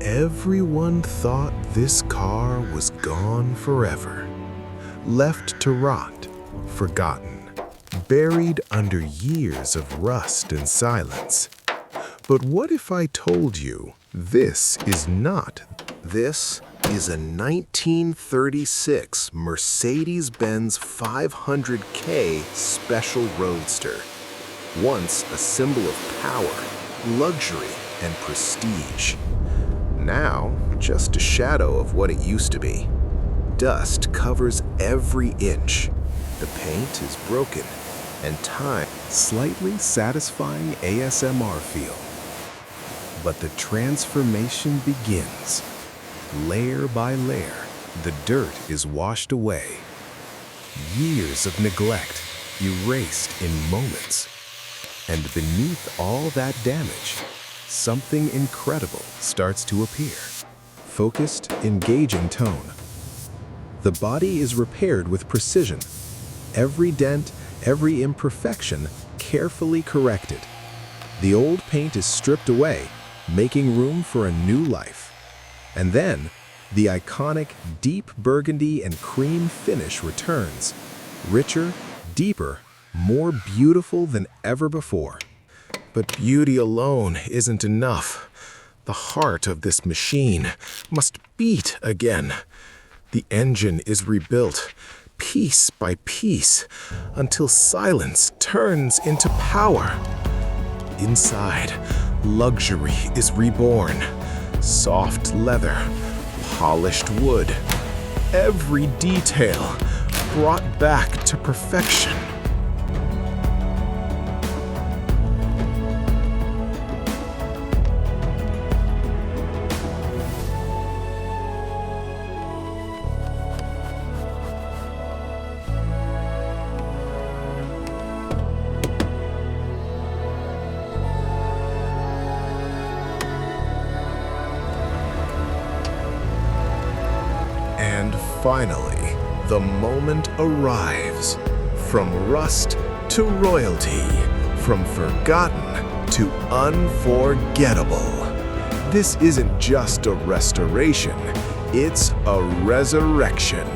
Everyone thought this car was gone forever, left to rot, forgotten, buried under years of rust and silence. But what if I told you this is not? This is a 1936 Mercedes-Benz 500K Special Roadster. Once a symbol of power, luxury, and prestige. Now, just a shadow of what it used to be. Dust covers every inch. The paint is broken, and time slightly satisfying ASMR feel. But the transformation begins. Layer by layer, the dirt is washed away. Years of neglect erased in moments. And beneath all that damage, something incredible starts to appear. Focused, engaging tone. The body is repaired with precision. Every dent, every imperfection, carefully corrected. The old paint is stripped away, making room for a new life. And then, the iconic deep burgundy and cream finish returns. Richer, deeper, more beautiful than ever before. But beauty alone isn't enough. The heart of this machine must beat again. The engine is rebuilt, piece by piece, until silence turns into power. Inside, luxury is reborn. Soft leather, polished wood, every detail brought back to perfection. And finally, the moment arrives. From rust to royalty, from forgotten to unforgettable. This isn't just a restoration, it's a resurrection.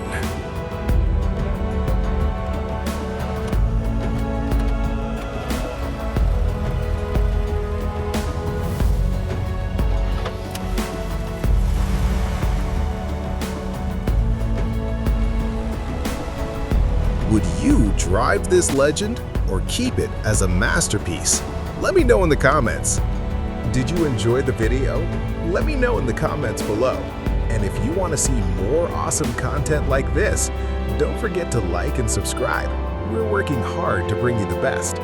Would you drive this legend or keep it as a masterpiece? Let me know in the comments. Did you enjoy the video? Let me know in the comments below. And if you want to see more awesome content like this, don't forget to like and subscribe. We're working hard to bring you the best.